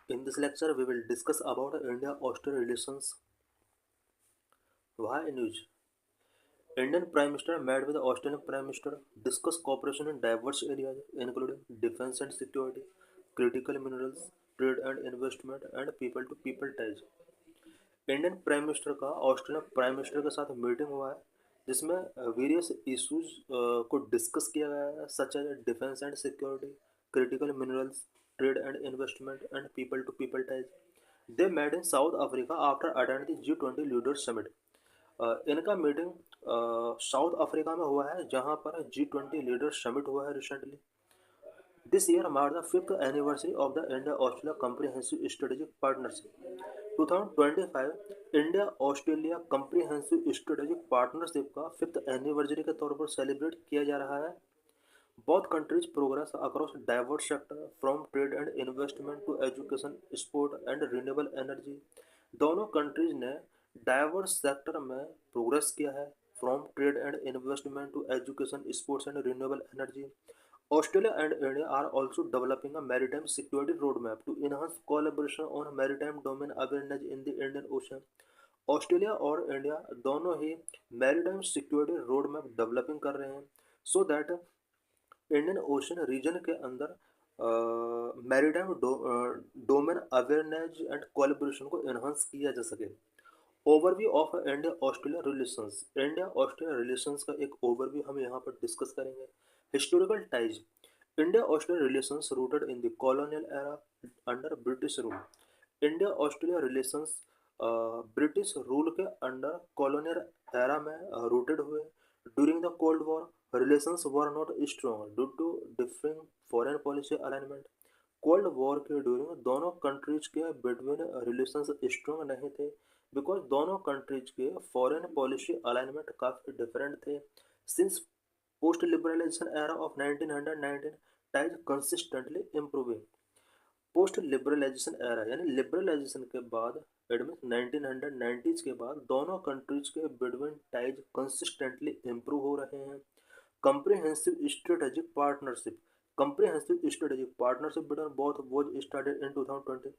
In this lecture, we will discuss about India-Australia relations. Why news? Indian Prime Minister met with the Australian Prime Minister, discussed cooperation in diverse areas, including defense and security, critical minerals, trade and investment, and people-to-people ties. Indian prime minister का Australian prime minister के साथ meeting हुआ है जिसमें various issues को discuss किया गया है such as defence and security critical minerals trade and investment and people to people ties they made in South Africa after attend the G20 leaders summit. इनका मीटिंग साउथ अफ्रीका में हुआ है जहां पर G20 लीडर्स समिट हुआ है recently. This year marked the fifth anniversary of the India-Australia Comprehensive Strategic Partnership. 2025 India-Australia comprehensive strategic partnership का fifth anniversary के तौर पर सेलिब्रेट किया जा रहा है। Both countries progress across diverse sectors from trade and investment to education, sport and renewable energy. दोनों countries ने डाइवर्स सेक्टर में प्रोग्रेस किया है from trade and investment to education sports and renewable energy. Australia and India are also developing a maritime security roadmap to enhance collaboration on maritime domain awareness in the Indian Ocean. Australia और India दोनों ही maritime security road map developing कर रहे हैं so that Indian Ocean region के अंदर maritime domain awareness and collaboration को enhance किया जा सके। Overview of India Australia relations. India Australia relations का एक ओवरव्यू हम यहाँ पर डिस्कस करेंगे। Historical ties. India Australia relations rooted in the colonial era under British rule. India Australia relations British rule के अंडर कॉलोनियल एरा में rooted हुए। During the cold war relations were not strong due to differing foreign policy alignment. Cold war के during दोनों countries के between relations strong नहीं थे because दोनों countries के फॉरेन पॉलिसी अलाइनमेंट काफ़ी डिफरेंट थे। Since post liberalization era of 1919 ties consistently improving. Post liberalization era यानी लिबरलाइजेशन के बाद एडमिट 1990s के बाद दोनों कंट्रीज के बिटवीन टाइज कंसिस्टेंटली इम्प्रूव हो रहे हैं। comprehensive strategic partnership comprehensive strategic partnership between both was started in 2020।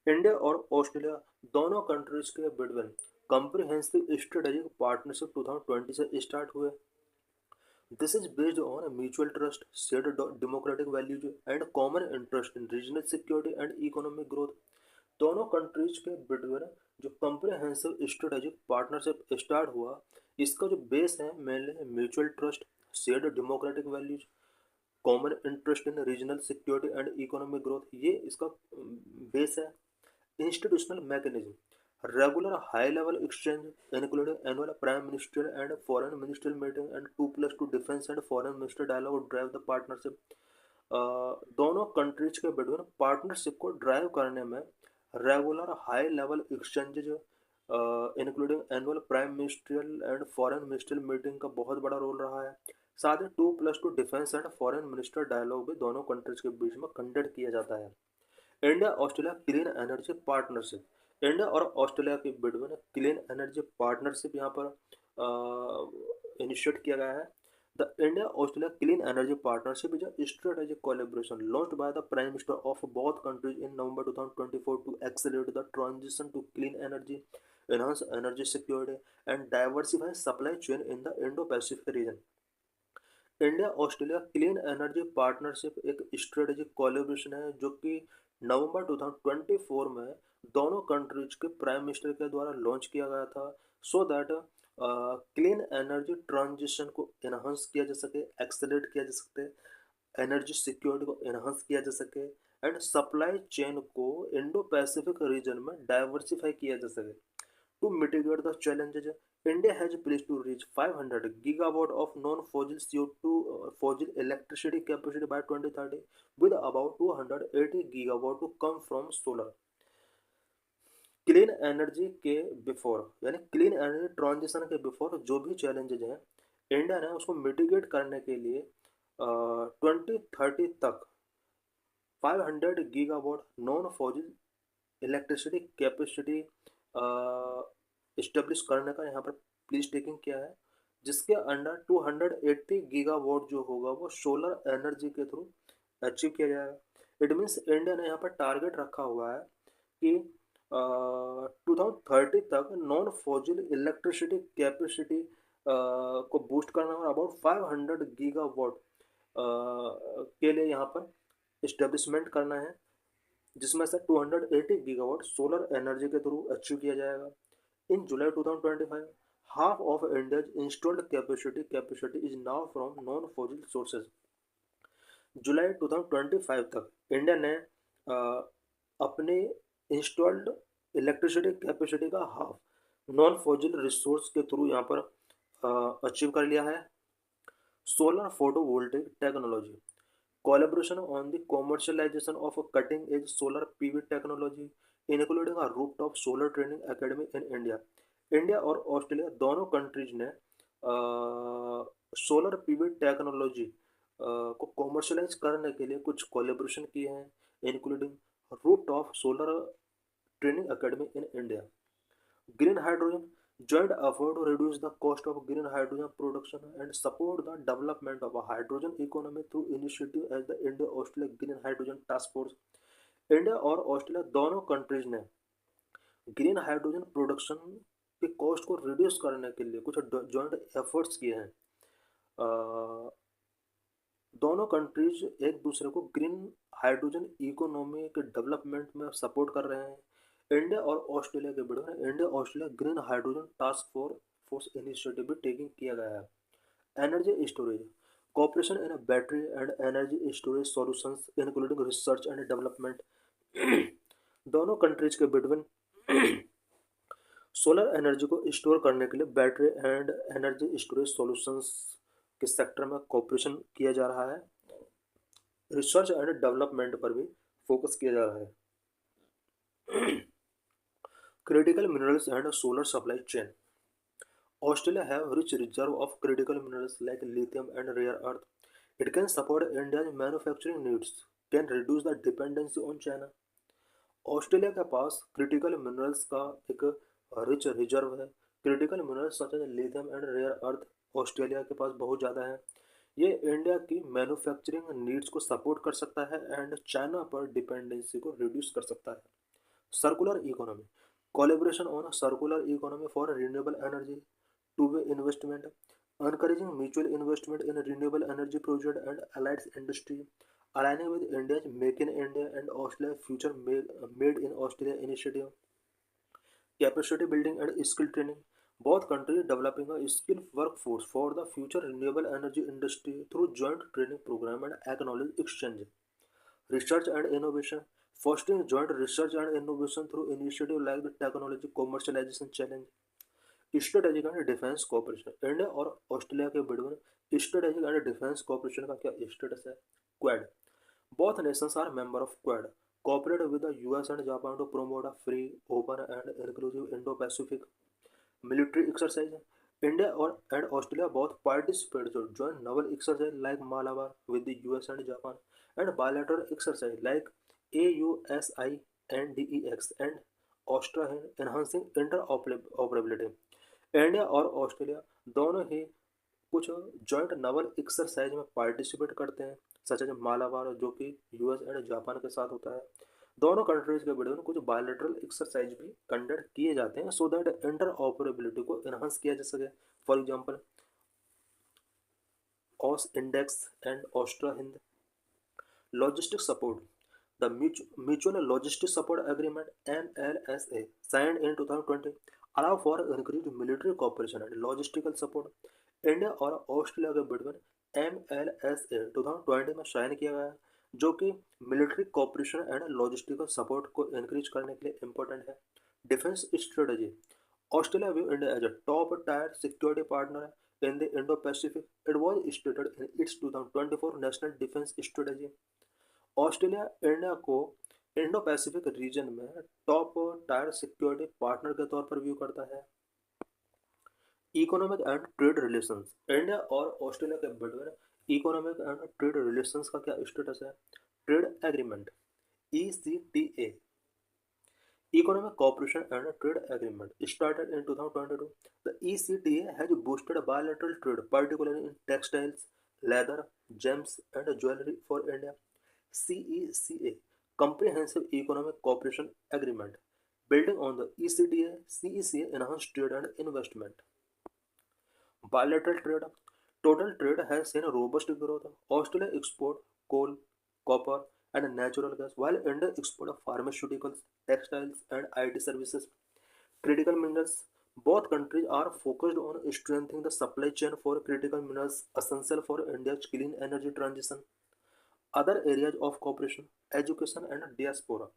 India और ऑस्ट्रेलिया दोनों कंट्रीज के बिटवीन comprehensive strategic partnership 2020 से स्टार्ट हुए। This is based on mutual trust, shared democratic values, and common interest in regional security and economic growth। दोनों countries के between जो comprehensive strategic partnership start हुआ इसका जो बेस है mainly mutual trust, shared democratic values, common interest in regional security and economic growth, ये इसका base है। Institutional mechanism. Regular high-level exchange, including annual Prime Minister and Foreign Minister meeting and 2+2 Defense and Foreign Minister dialogue drive the partnership। दोनों countries के between partnership को drive करने में regular high level exchanges including annual prime ministerial and foreign ministerial meeting का बहुत बड़ा role रहा है। साथ ही 2+2 defence and foreign minister dialogue भी दोनों कंट्रीज के बीच में कंडक्ट किया जाता है। India Australia clean energy partnership. India और ऑस्ट्रेलिया के बिटवीन क्लीन एनर्जी पार्टनरशिप यहाँ पर इनिशिएट किया गया है। The India Australia clean energy partnership is a strategic collaboration launched by the prime minister of both countries in November 2024 to accelerate the transition to clean energy, enhance energy security and diversify supply chain in the Indo-Pacific region। India Australia clean energy partnership एक strategic collaboration है जो कि नवंबर 2024 में दोनों countries के prime minister के द्वारा launch किया गया था so that clean energy transition को इन्हांस किया जा सके, एक्सेलरेट किया जा सके, एनर्जी सिक्योरिटी को इन्हांस किया जा सके एंड सप्लाई चेन को इंडो पैसिफिक रीजन में डाइवर्सिफाई किया जा सके। To mitigate the challenges, India has pledged to reach 500 gigawatt of non-fossil CO2 fossil electricity capacity by 2030, with about 280 gigawatt to come from solar। Clean energy के before यानी clean energy transition के before जो भी challenges हैं India ने उसको mitigate करने के लिए 2030 तक 500 gigawatt non fossil electricity capacity establish करने का यहाँ पर प्लीज टेकिंग किया है जिसके अंडर 280 गीगावाट जो होगा वो सोलर एनर्जी के थ्रू अचीव किया जाएगा। इट मीन्स इंडिया ने यहाँ पर टारगेट रखा हुआ है कि 2030 तक नॉन फॉजिल इलेक्ट्रिसिटी कैपेसिटी को बूस्ट करना और अबाउट 500 गीगावाट के लिए यहाँ पर इस्टेब्लिशमेंट करना है, जिसमें से 280 गीगावाट सोलर एनर्जी के थ्रू अचीव किया जाएगा। इन जुलाई 2025 half of India's installed capacity is now from non-fossil sources। जुलाई 2025 तक इंडिया ने अपने इंस्टॉल्ड इलेक्ट्रिसिटी कैपेसिटी का हाफ नॉन फॉजिल रिसोर्स के थ्रू यहाँ पर अचीव कर लिया है। Solar photovoltaic technology collaboration on the commercialization of a cutting-edge solar PV technology, including a rooftop solar training academy in India। India और Australia दोनों countries ने सोलर पीवी टेक्नोलॉजी को कॉमर्शलाइज करने के लिए कुछ कोलेब्रेशन किए हैं, including rooftop solar training academy in India. Green hydrogen joint effort to reduce the cost of green hydrogen production and support the development of a hydrogen economy through initiative as the India-Australia Green Hydrogen Task Force। India और Australia दोनों countries ने green hydrogen production के cost को reduce करने के लिए कुछ joint efforts किए हैं। दोनों कंट्रीज एक दूसरे को ग्रीन हाइड्रोजन इकोनॉमी के डेवलपमेंट में सपोर्ट कर रहे हैं। इंडिया और ऑस्ट्रेलिया के बीच में India Australia green hydrogen task force initiative भी टेकिंग किया गया है। Energy storage cooperation in battery and energy storage solutions including research and development. दोनों कंट्रीज के बिटवीन सोलर एनर्जी को स्टोर करने के लिए battery and energy storage solutions के सेक्टर में कोऑपरेशन किया जा रहा है। रिसर्च एंड डेवलपमेंट पर भी फोकस किया जा रहा है। Critical minerals and solar supply chain। Australia have rich reserve of critical minerals like lithium and rare earth। It can support India's manufacturing needs, can reduce the dependency on China। Australia के पास critical minerals का एक rich reserve है। Critical minerals such as lithium and rare earth Australia के पास बहुत ज़्यादा है। ये इंडिया की मैन्युफैक्चरिंग नीड्स को सपोर्ट कर सकता है एंड चाइना पर डिपेंडेंसी को रिड्यूस कर सकता है। Circular economy collaboration on a circular economy for renewable energy, two-way investment, encouraging mutual investment in renewable energy project and allied industry, aligning with India's Make in India and Australia's Future Made in Australia initiative, capacity building and skill training, both countries developing a skilled workforce for the future renewable energy industry through joint training program and acknowledge exchange, research and innovation, fostering joint research and innovation through initiatives like the Technology Commercialization Challenge। Strategic and defence cooperation India और Australia के बीच में strategic and defence cooperation का क्या status है? Quad both nations are member of Quad cooperate with the US and Japan to promote a free open and inclusive Indo Pacific military exercise. India और and Australia both participate to join naval exercise like Malabar with the US and Japan and bilateral exercise like AUSINDEX and Austria enhancing interoperability। India और Australia दोनों ही कुछ joint Naval exercise में participate करते हैं, such as Malabar जो कि US and Japan के साथ होता है। दोनों कंट्रीज के बीच में कुछ बायलैटरल एक्सरसाइज भी कंडक्ट किए जाते हैं सो दैट इंटर ऑपरेबिलिटी को इन्हांस किया जा सके। For example AUSINDEX and Austra Hind. Logistic support the mutual logistic support agreement MLSA signed in 2020 allow for increased military cooperation and logistical support। India और Australia के बीच में MLSA 2020 में sign किया गया है जो कि military cooperation and logistical support को इंक्रीज करने के लिए इम्पोर्टेंट है। Defence strategy Australia view India as a top tier security partner in the Indo Pacific. It was stated in its 2024 national defence strategy. Australia India को Indo Pacific region में top tier security partner के तौर पर view करता है। Economic and trade relations India और Australia के बीच में इकोनॉमिक एंड ट्रेड रिलेशंस का क्या स्टेटस है? Trade agreement ECTA Economic Cooperation and Trade Agreement started in 2022। The ECTA has boosted bilateral trade, particularly in textiles, leather, gems, and jewelry for India। CECA comprehensive economic cooperation agreement, building on the ECDA, CECA enhanced trade and investment. Bilateral trade. Total trade has seen a robust growth. Australia export coal, copper, and natural gas, while India export pharmaceuticals, textiles, and IT services. Critical minerals. Both countries are focused on strengthening the supply chain for critical minerals essential for India's clean energy transition. Other areas of cooperation, education and diaspora.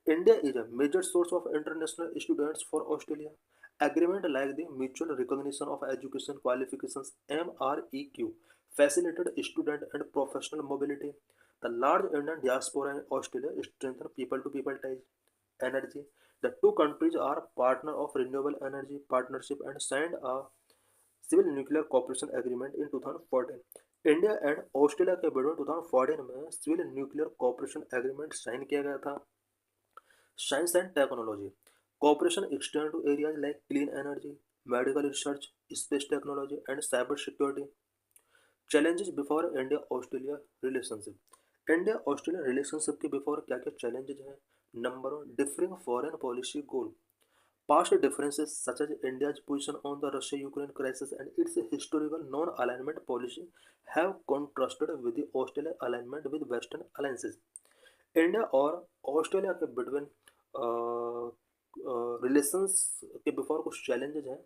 India is a major source of international students for Australia. Agreement like the Mutual Recognition of Education Qualifications (MREQ) facilitate student and professional mobility. The large Indian diaspora in Australia strengthen people-to-people ties. Energy. The two countries are partner of renewable energy partnership and signed a civil nuclear cooperation agreement in 2014। India and Australia के बीच में 2014 में civil nuclear cooperation agreement sign किया गया था। Science and technology cooperation extend to areas like clean energy, medical research, space technology and cyber security. Challenges before India Australia relationship. India Australia relationship के before क्या क्या challenges हैं? Number one, differing foreign policy goal. Past differences such as India's position on the Russia-Ukraine crisis and its historical non-alignment policy have contrasted with the Australian alignment with Western alliances. India और Australia के between relations के before कुछ challenges हैं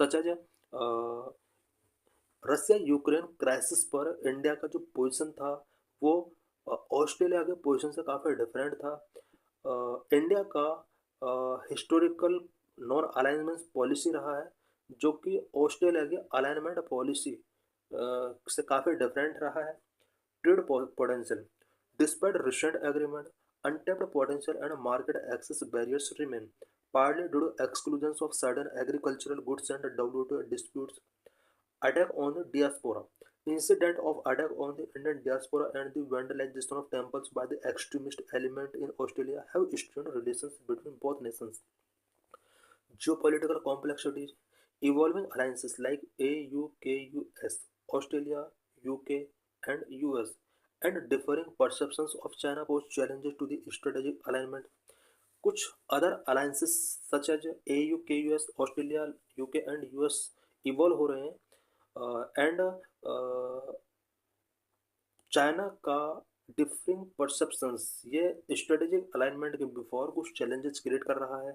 such as Russia Ukraine crisis पर India का जो position था वो ऑस्ट्रेलिया के पोजीशन से काफ़ी डिफरेंट था। इंडिया का हिस्टोरिकल नॉन अलाइनमेंट पॉलिसी रहा है जो कि ऑस्ट्रेलिया की अलाइनमेंट पॉलिसी से काफ़ी डिफरेंट रहा है। Trade potential despite recent agreement untapped potential and market access barriers remain partly due to exclusions of certain agricultural goods and WTO disputes. Attack on the diaspora. Incident of attack on the Indian diaspora and the vandalization of temples by the extremist element in Australia have strained relations between both nations. Geopolitical complexities, evolving alliances like AUKUS, Australia, UK, and US, and differing perceptions of China pose challenges to the strategic alignment. कुछ other alliances such as AUKUS, Australia, UK and US evolve हो रहे हैं and China का differing perceptions ये strategic alignment के before कुछ challenges create कर रहा है।